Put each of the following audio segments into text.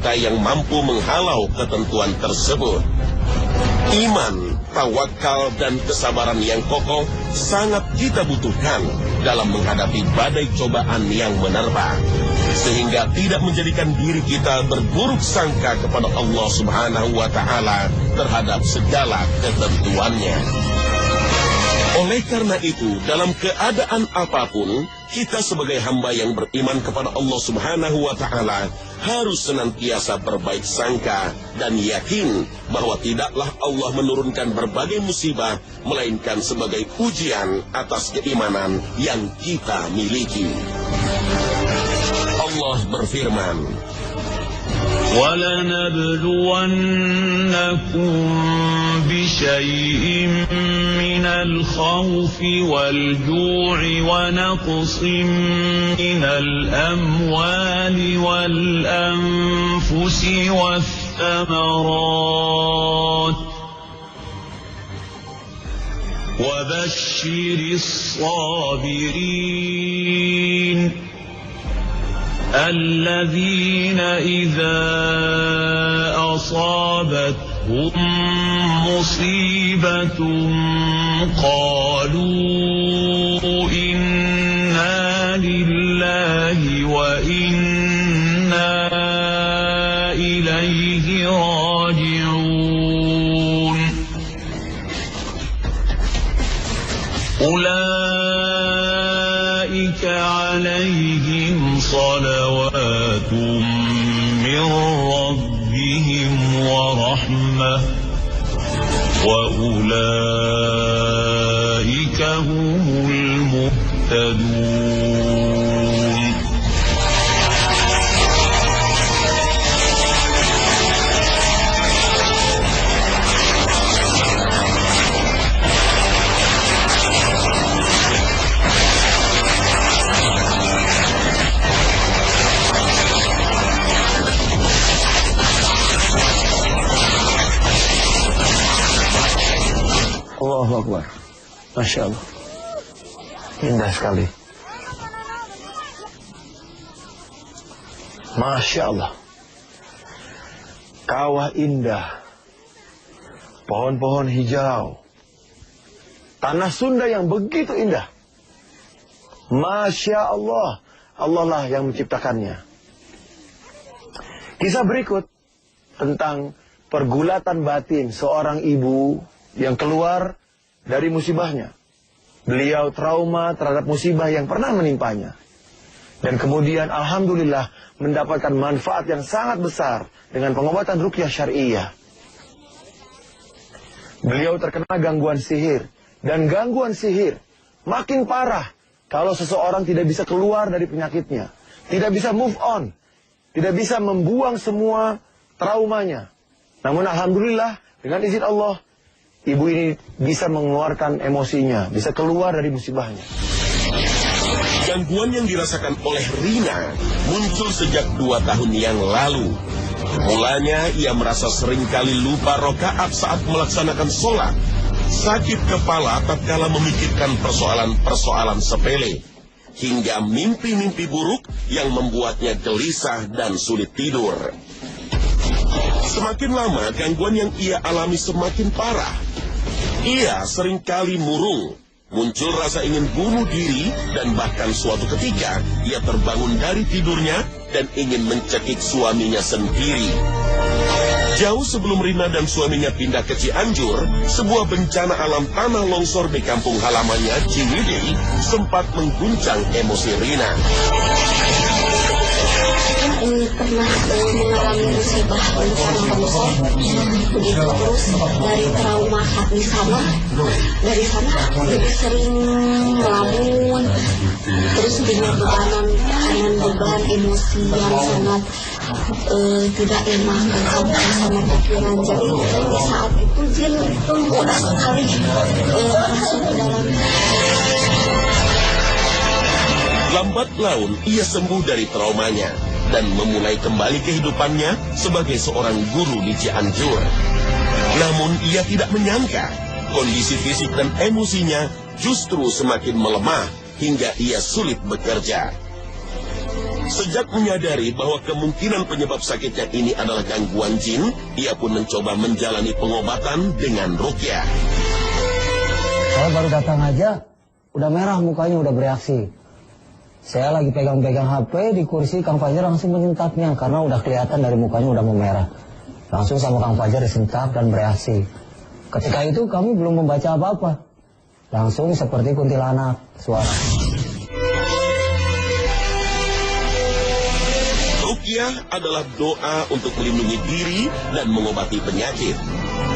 kita yang mampu menghalau ketentuan tersebut. Iman, tawakal, dan kesabaran yang kokoh sangat kita butuhkan dalam menghadapi badai cobaan yang menerpa, sehingga tidak menjadikan diri kita berburuk sangka kepada Allah Subhanahu wa Ta'ala terhadap segala ketentuannya. Oleh karena itu, dalam keadaan apapun, kita sebagai hamba yang beriman kepada Allah Subhanahu wa Ta'ala harus senantiasa berbaik sangka dan yakin bahwa tidaklah Allah menurunkan berbagai musibah melainkan sebagai ujian atas keimanan yang kita miliki. Allah berfirman, وَلَنَبْلُوَنَّكُمْ بِشَيْءٍ مِّنَ الْخَوْفِ وَالْجُوعِ وَنَقْصٍ مِّنَ الْأَمْوَالِ وَالْأَنفُسِ وَالثَّمَرَاتِ وَبَشِّرِ الصَّابِرِينَ الذين إذا أصابتهم مصيبة قالوا إنا لله وإنا إليه راجعون أولئك عليهم صلوات من ربهم ورحمة وأولئك هم المهتدون. Allahu Akbar. Masya Allah. Indah sekali. Masya Allah. Kawah indah. Pohon-pohon hijau. Tanah Sunda yang begitu indah. Masya Allah. Allah lah yang menciptakannya. Kisah berikut tentang pergulatan batin seorang ibu yang keluar dari musibahnya. Beliau trauma terhadap musibah yang pernah menimpanya. Dan kemudian alhamdulillah mendapatkan manfaat yang sangat besar dengan pengobatan ruqyah syariah. Beliau terkena gangguan sihir. Dan gangguan sihir makin parah kalau seseorang tidak bisa keluar dari penyakitnya. Tidak bisa move on. Tidak bisa membuang semua traumanya. Namun alhamdulillah dengan izin Allah, ibu ini bisa mengeluarkan emosinya, bisa keluar dari musibahnya. Gangguan yang dirasakan oleh Rina muncul sejak 2 tahun yang lalu. Mulanya ia merasa seringkali lupa rakaat saat melaksanakan sholat. Sakit kepala tatkala memikirkan persoalan-persoalan sepele. Hingga mimpi-mimpi buruk yang membuatnya gelisah dan sulit tidur. Semakin lama gangguan yang ia alami semakin parah. Ia seringkali murung, muncul rasa ingin bunuh diri, dan bahkan suatu ketika ia terbangun dari tidurnya dan ingin mencekik suaminya sendiri. Jauh sebelum Rina dan suaminya pindah ke Cianjur, sebuah bencana alam tanah longsor di kampung halamannya, Ciwidey, sempat mengguncang emosi Rina. Pernah mengalami musibah bencana longsor, begitu terus dari trauma hati sama, dari sana jadi sering melamun, terus punya beban emosi yang sangat tidak enak bercampur sama pikiran. Jadi di saat itu jin mudah sekali masuk ke dalam. Lambat laun ia sembuh dari traumanya dan memulai kembali kehidupannya sebagai seorang guru di Cianjur. Namun ia tidak menyangka kondisi fisik dan emosinya justru semakin melemah hingga ia sulit bekerja. Sejak menyadari bahwa kemungkinan penyebab sakitnya ini adalah gangguan jin, ia pun mencoba menjalani pengobatan dengan ruqyah. Saya baru datang aja, udah merah mukanya, udah bereaksi. Saya lagi pegang-pegang HP di kursi, Kang Fajar langsung menyentaknya karena udah kelihatan dari mukanya udah mau merah. Langsung sama Kang Fajar disentak dan bereaksi. Ketika itu kami belum membaca apa-apa. Langsung seperti kuntilanak suara. Ruqyah adalah doa untuk melindungi diri dan mengobati penyakit.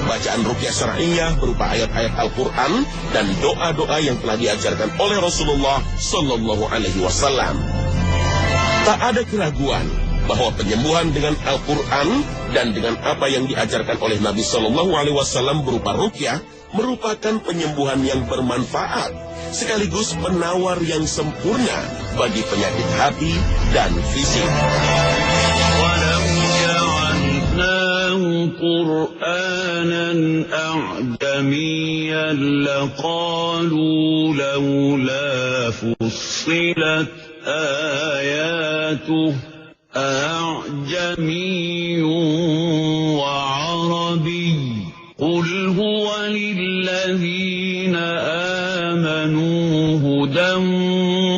Bacaan ruqyah syar'iyyah berupa ayat-ayat Al-Quran dan doa-doa yang telah diajarkan oleh Rasulullah Sallallahu Alaihi Wasallam. Tak ada keraguan bahwa penyembuhan dengan Al-Quran dan dengan apa yang diajarkan oleh Nabi Sallallahu Alaihi Wasallam berupa ruqyah merupakan penyembuhan yang bermanfaat, sekaligus penawar yang sempurna bagi penyakit hati dan fisik. قرآنا أعجميا لقالوا لولا فصلت آياته أعجمي وعربي قل هو للذين آمنوا هدى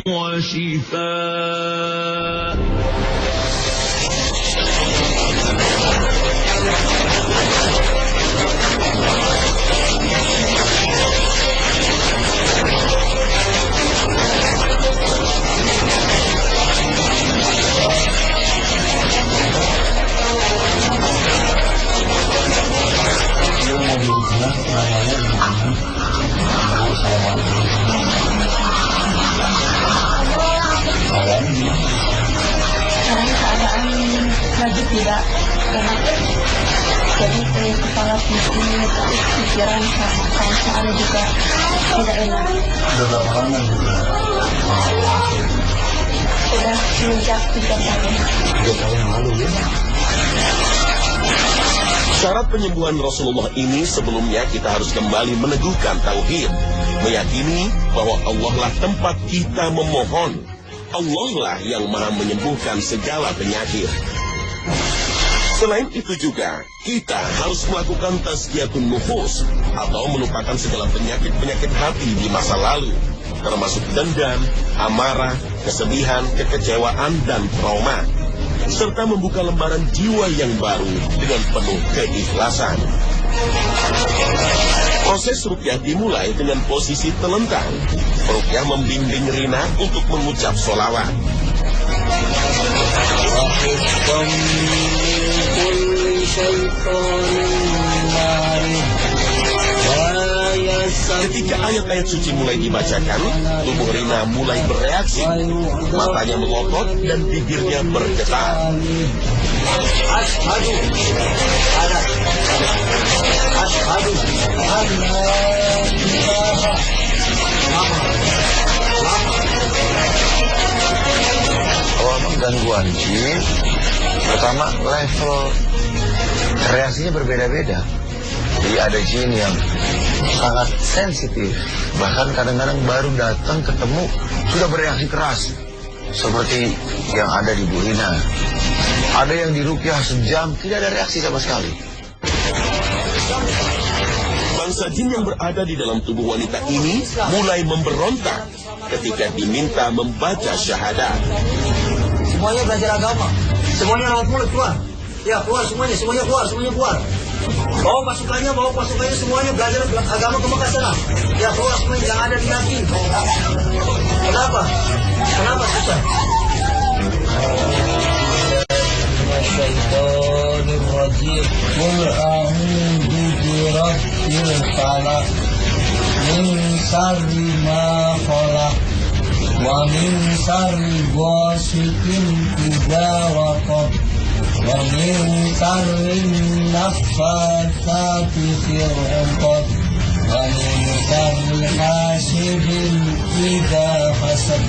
وشفاء. Sekarang keadaan lagi tidak enak, jadi kayak kepala pusing, pikiran sama perasaan juga tidak enak. Sudah sejak 3 tahun. 3 tahun yang lalu ya. Syarat penyembuhan Rasulullah ini sebelumnya kita harus kembali meneguhkan tauhid, meyakini bahwa Allah lah tempat kita memohon. Allah lah yang maha menyembuhkan segala penyakit. Selain itu juga, kita harus melakukan tazkiyatun nufus atau melupakan segala penyakit-penyakit hati di masa lalu, termasuk dendam, amarah, kesedihan, kekecewaan, dan trauma, serta membuka lembaran jiwa yang baru dengan penuh keikhlasan. Proses ruqyah dimulai dengan posisi telentang. Ruqyah membimbing Rina untuk mengucap sholawat. Ketika ayat-ayat suci mulai dibacakan, tubuh Rina mulai bereaksi. Matanya melotot dan bibirnya bergetar. Ashhadu Kalau gangguan jin, pertama level reaksinya berbeda-beda. Jadi ada jin yang sangat sensitif, bahkan kadang-kadang baru datang ketemu sudah bereaksi keras, seperti yang ada di Bu Rina. Ada yang diruqyah sejam tidak ada reaksi sama sekali. Bangsa jin yang berada di dalam tubuh wanita ini mulai memberontak ketika diminta membaca syahadat. Semuanya belajar agama. Semuanya raut mulut keluar. Ya keluar semuanya keluar. Bawa pasukannya semuanya belajar agama ke Mekah sana. Ya keluar semuanya, yang ada di Nabi. Kenapa susah? Asyaitonirrajim. Qul a'udzu birabbil falaq min syarri ma khalaq wa min syarri ghasiqin idza waqab wa min syarri naffatsati fil 'uqad wa min syarri hasidin idza hasad.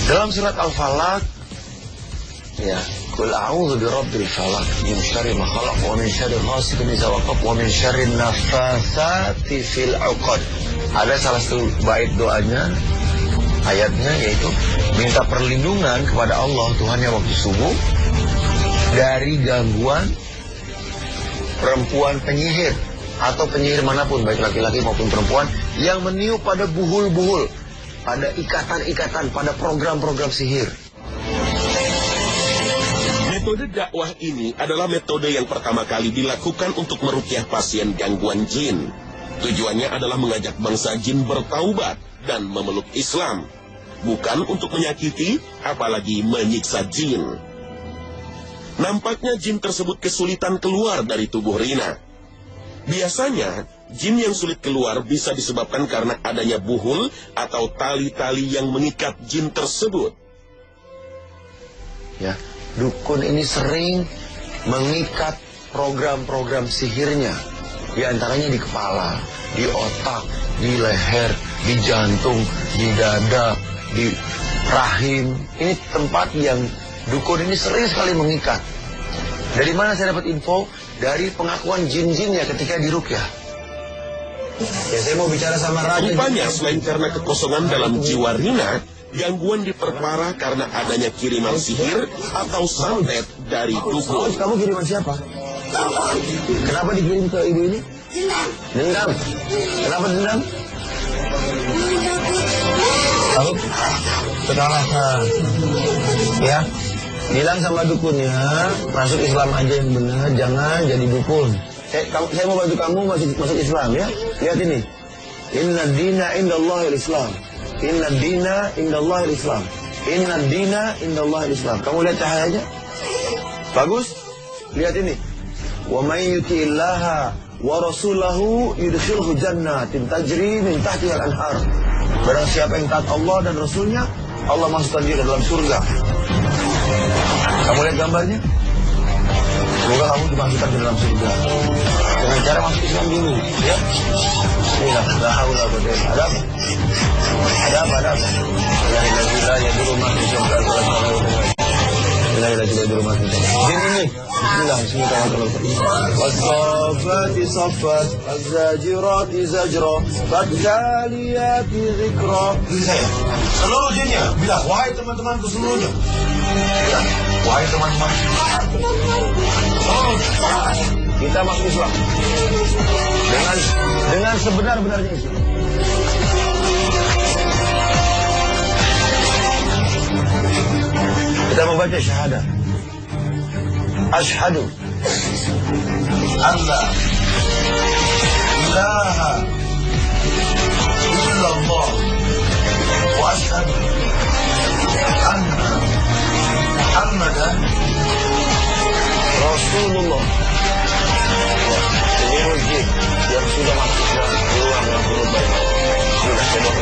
Dalam surat Al-Falaq, ya, Qul a'udzu birabbil falaq min syarri ma khalaq wa min syarri ghasiqin idza waqab wa min syarri naffatsati fil 'uqad. Ada salah satu bait doanya, ayatnya yaitu minta perlindungan kepada Allah Tuhannya waktu subuh dari gangguan perempuan penyihir atau penyihir manapun, baik laki-laki maupun perempuan, yang meniup pada buhul-buhul, pada ikatan-ikatan, pada program-program sihir. Metode dakwah ini adalah metode yang pertama kali dilakukan untuk meruqyah pasien gangguan jin. Tujuannya adalah mengajak bangsa jin bertaubat dan memeluk Islam, bukan untuk menyakiti, apalagi menyiksa jin. Nampaknya jin tersebut kesulitan keluar dari tubuh Rina. Biasanya, jin yang sulit keluar bisa disebabkan karena adanya buhul atau tali-tali yang mengikat jin tersebut. Ya, dukun ini sering mengikat program-program sihirnya. Di antaranya di kepala, di otak, di leher, di jantung, di dada, di rahim. Ini tempat yang dukun ini sering sekali mengikat. Dari mana saya dapat info? Dari pengakuan jin-jinnya ketika diruqyah. Ya, saya mau bicara sama raja. Rupanya selain karena kekosongan dalam jiwa Rina, gangguan diperparah karena adanya kiriman sihir atau santet dari dukun. Kamu kiriman siapa? Kenapa dikirim ke ibu ini? Dendam. Kenapa dendam? Kamu kesalahan. Ya, bilang sama dukunnya, masuk Islam aja yang benar, jangan jadi dukun. Saya mau bantu kamu masuk Islam ya. Lihat ini. Inna dina indallahil Islam. Inna dina indallahil Islam. Inna dina indallahil Islam. Kamu lihat cahayanya? Bagus? Lihat ini. Wa may yuti'illaha wa rasulahu yudkhilhu jannatin tajri min tahtiha al-anhar. Barang siapa yang taat Allah dan Rasulnya, Allah masukkan dia ke dalam surga. Kamu lihat gambarnya? Semoga kamu dimasukkan ke dalam surga dengan cara masuk Islam dulu, ya. Inilah, la haula wa la quwwata illa billah. Ada apa? La ilaha illallah ya dulu masuk surga. La ilaha illallah masuk surga. Ini. Bismillah, bismillahirrahmanirrahim. Was-saffati saffat, az-zajirati zajra, fad-daliyati dzikra. Seluruh jinnya bilang, wahai teman-temanku seluruhnya. Ya, wahai teman-teman. Kita masuk Islam dengan sebenar-benarnya Islam. Kita membaca syahadat. Asyhadu an la ilaha illallah wa asyhadu anna Muhammadan Rasulullah. Ini wajib yang sudah masuk Islam, keluar yang belum baik. Sudah saya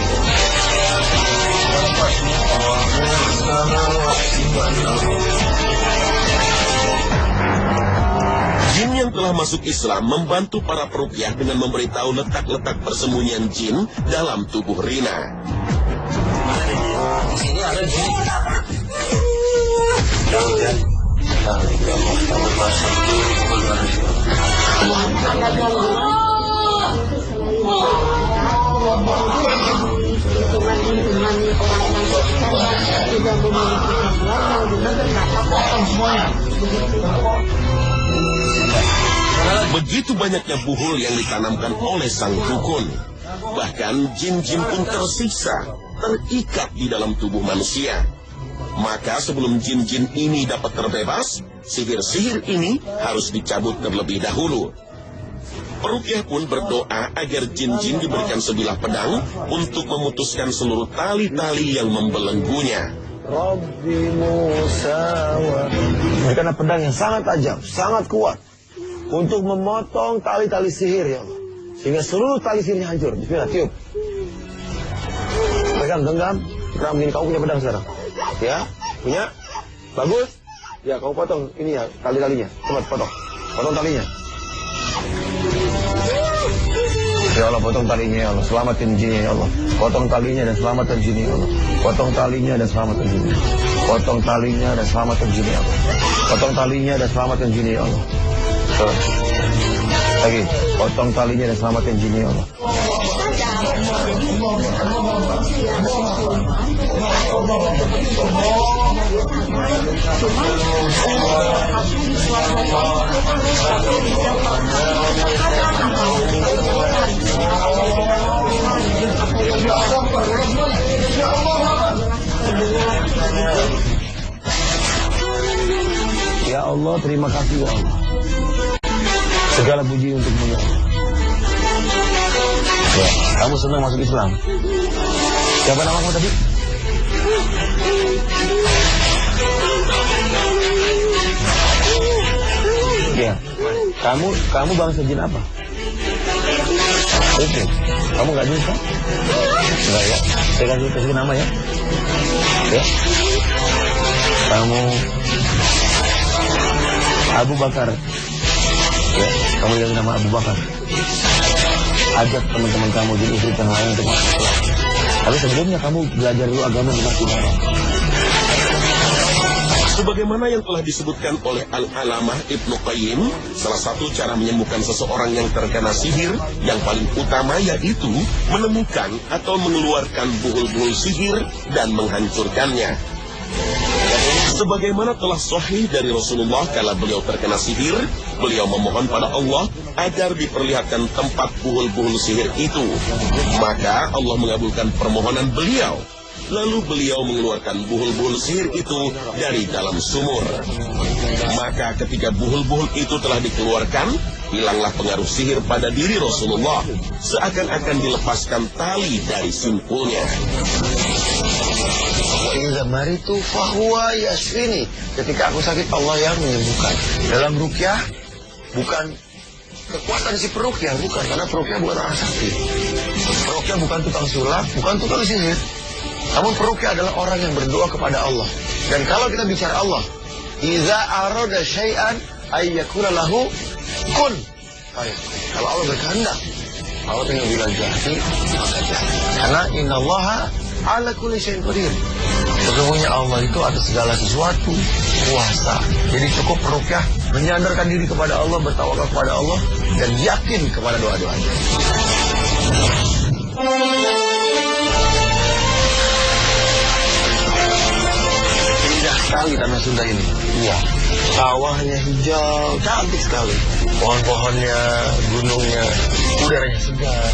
Jin yang telah masuk Islam membantu para peruqyah dengan memberitahu letak-letak persembunyian jin dalam tubuh Rina. Di sini ada jin. Ada gangguan teman-teman orang yang sukses juga memiliki gangguan yang benar-benar nggak tahu semuanya begitu. Begitu banyaknya buhul yang ditanamkan oleh sang dukun. Bahkan jin-jin pun tersiksa, terikat di dalam tubuh manusia. Maka sebelum jin-jin ini dapat terbebas, sihir-sihir ini harus dicabut terlebih dahulu. Peruqyah pun berdoa agar jin-jin diberikan sebilah pedang untuk memutuskan seluruh tali-tali yang membelenggunya. Rabbi Musa wa... Berikanlah pedang yang sangat tajam, sangat kuat, untuk memotong tali-tali sihir ya Allah, sehingga seluruh tali sihirnya hancur. Bismillah, tiup. Pegang, genggam. Sekarang begini, kamu punya pedang sekarang. Ya, punya? Bagus? Ya, kamu potong ini ya, tali-talinya. Cepat, potong. Potong talinya. Ya Allah, potong talinya ya Allah. Selamatin jinnya ya Allah. Potong talinya dan selamatkan jinnya ya Allah. Potong talinya dan selamatkan jinnya. Potong talinya dan selamatkan jinnya ya Allah. Potong talinya dan selamatkan jinnya ya Allah. Lagi, potong talinya dan selamatkan jinnya ya Allah. cuma harusnya disuarakan terus tapi dijawab Ya Allah, terima kasih ya Allah. Segala puji untukmu ya Allah. Ya, kamu senang masuk Islam? Siapa namamu tadi? Ya, kamu bangsa jin apa? Oke, kamu nggak jin kan? Enggak ya, saya kasih nama ya. Ya, kamu Abu Bakar. Ya, kamu yang nama Abu Bakar. Ajak teman-teman kamu jin ifrit yang lain untuk masuk Islam. Tapi sebelumnya kamu belajar dulu agama di Masjid Haram. Sebagaimana yang telah disebutkan oleh Al-Alamah Ibnu Qayyim, salah satu cara menyembuhkan seseorang yang terkena sihir yang paling utama yaitu menemukan atau mengeluarkan buhul-buhul sihir dan menghancurkannya. Sebagaimana telah sahih dari Rasulullah kala beliau terkena sihir, beliau memohon pada Allah agar diperlihatkan tempat buhul-buhul sihir itu. Maka Allah mengabulkan permohonan beliau. Lalu beliau mengeluarkan buhul-buhul sihir itu dari dalam sumur. Maka ketika buhul-buhul itu telah dikeluarkan, hilanglah pengaruh sihir pada diri Rasulullah, seakan-akan dilepaskan tali dari simpulnya. Itu fahuwa yasfini. Ketika aku sakit, Allah yang menyembuhkan. Dalam ruqyah bukan kekuatan si peruqyah, bukan, karena peruqyah bukan orang sakti. Peruqyah bukan tukang sulap, bukan tukang sihir. Namun peruqyah adalah orang yang berdoa kepada Allah. Dan kalau kita bicara Allah, iza arada syai'an ayyakula lahu kun. Kalau Allah berkehendak, Allah tinggal bilang jadi, maka jadi. Karena innallaha ala kulli syai'in qadir. Sesungguhnya Allah itu atas segala sesuatu kuasa. Jadi cukup peruqyah menyandarkan diri kepada Allah, bertawakal kepada Allah, dan yakin kepada doa-doanya. Indah sekali tanah Sunda ini. Iya. Sawahnya hijau, cantik sekali. Pohon-pohonnya, gunungnya, udaranya segar,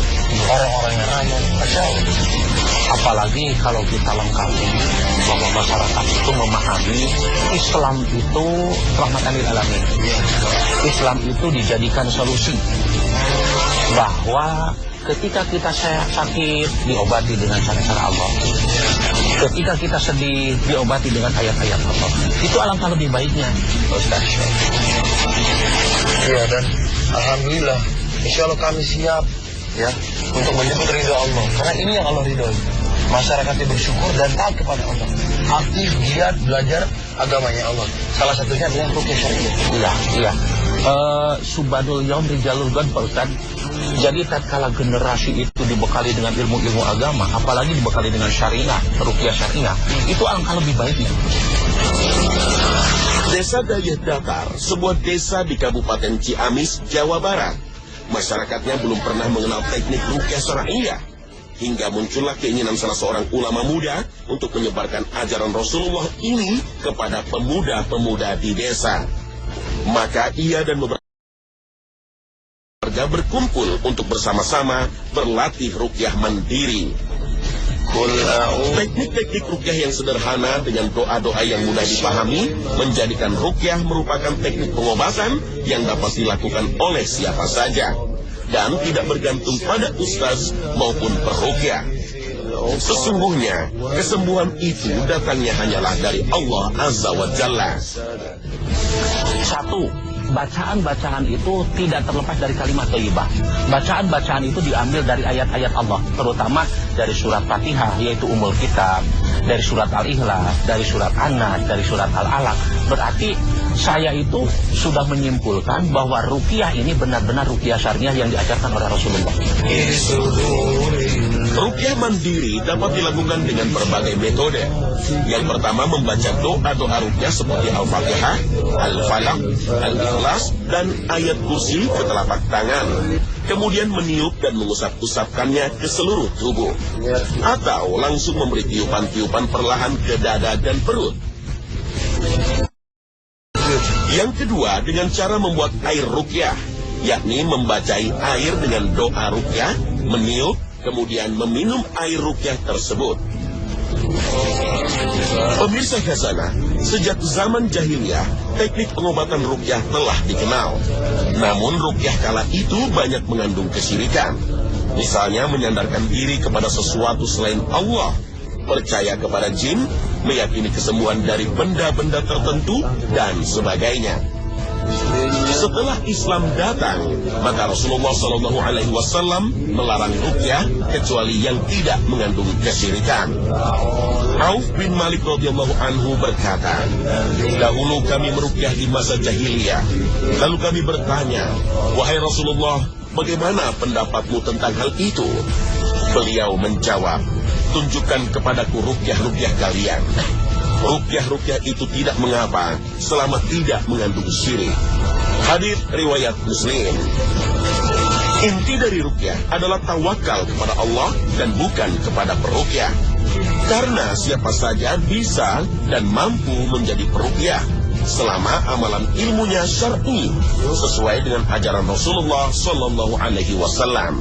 orang-orangnya ramah. Masya Allah. Apalagi kalau kita lengkapi bahwa masyarakat itu memahami Islam itu rahmatan lil alamin. Islam itu dijadikan solusi bahwa ketika kita sakit diobati dengan cara-cara Allah. Ketika kita sedih diobati dengan ayat-ayat Allah. Itu alangkah lebih baiknya, Ustaz. Iya, dan alhamdulillah, insya Allah kami siap ya untuk menyebut ridho Allah. Karena ini yang Allah ridhoi. Masyarakatnya bersyukur dan taat kepada Allah. Aktif, giat, belajar agamanya Allah. Salah satunya adalah ruqyah syariah. Iya. Subadul yaum rijalul ghad, Pak Ustaz. Jadi tatkala generasi itu dibekali dengan ilmu-ilmu agama, apalagi dibekali dengan syariah, ruqyah syariah, itu alangkah lebih baiknya. Desa Dayeh Datar, sebuah desa di Kabupaten Ciamis, Jawa Barat. Masyarakatnya belum pernah mengenal teknik ruqyah syariah. Hingga muncullah keinginan salah seorang ulama muda untuk menyebarkan ajaran Rasulullah ini kepada pemuda-pemuda di desa. Maka ia dan beberapa warga berkumpul untuk bersama-sama berlatih ruqyah mandiri. Teknik-teknik ruqyah yang sederhana dengan doa-doa yang mudah dipahami menjadikan ruqyah merupakan teknik pengobatan yang dapat dilakukan oleh siapa saja dan tidak bergantung pada ustaz maupun peruqyah. Sesungguhnya kesembuhan itu datangnya hanyalah dari Allah Azza wa Jalla. Satu, bacaan-bacaan itu tidak terlepas dari kalimat thayyibah. Bacaan-bacaan itu diambil dari ayat-ayat Allah, terutama dari surat Fatihah, yaitu Ummul Kitab, dari surat Al-Ikhlas, dari surat An-Nas, dari surat Al-Alaq. Berarti saya itu sudah menyimpulkan bahwa ruqyah ini benar-benar ruqyah syariah yang diajarkan oleh Rasulullah. Ruqyah mandiri dapat dilakukan dengan berbagai metode. Yang pertama membaca doa-doa ruqyah seperti Al-Fatihah, Al-Falaq, Al-Ikhlas, dan ayat kursi ke telapak tangan. Kemudian meniup dan mengusap-usapkannya ke seluruh tubuh. Atau langsung memberi tiupan-tiupan perlahan ke dada dan perut. Yang kedua, dengan cara membuat air ruqyah, yakni membacai air dengan doa ruqyah, meniup, kemudian meminum air ruqyah tersebut. Pemirsa Khazanah, sejak zaman jahiliyah, teknik pengobatan ruqyah telah dikenal. Namun ruqyah kala itu banyak mengandung kesyirikan. Misalnya menyandarkan diri kepada sesuatu selain Allah, percaya kepada jin, meyakini kesembuhan dari benda-benda tertentu, dan sebagainya. Setelah Islam datang, maka Rasulullah SAW melarang ruqyah kecuali yang tidak mengandung kesyirikan. Auf bin Malik radhiyallahu anhu berkata, dahulu kami meruqyah di masa jahiliyah. Lalu kami bertanya, wahai Rasulullah, bagaimana pendapatmu tentang hal itu? Beliau menjawab, tunjukkan kepadaku ruqyah-ruqyah kalian. Ruqyah-ruqyah itu tidak mengapa selama tidak mengandung syirik. Hadits riwayat Muslim. Inti dari ruqyah adalah tawakal kepada Allah dan bukan kepada peruqyah. Karena siapa saja bisa dan mampu menjadi peruqyah selama amalan ilmunya syar'i sesuai dengan ajaran Rasulullah SAW.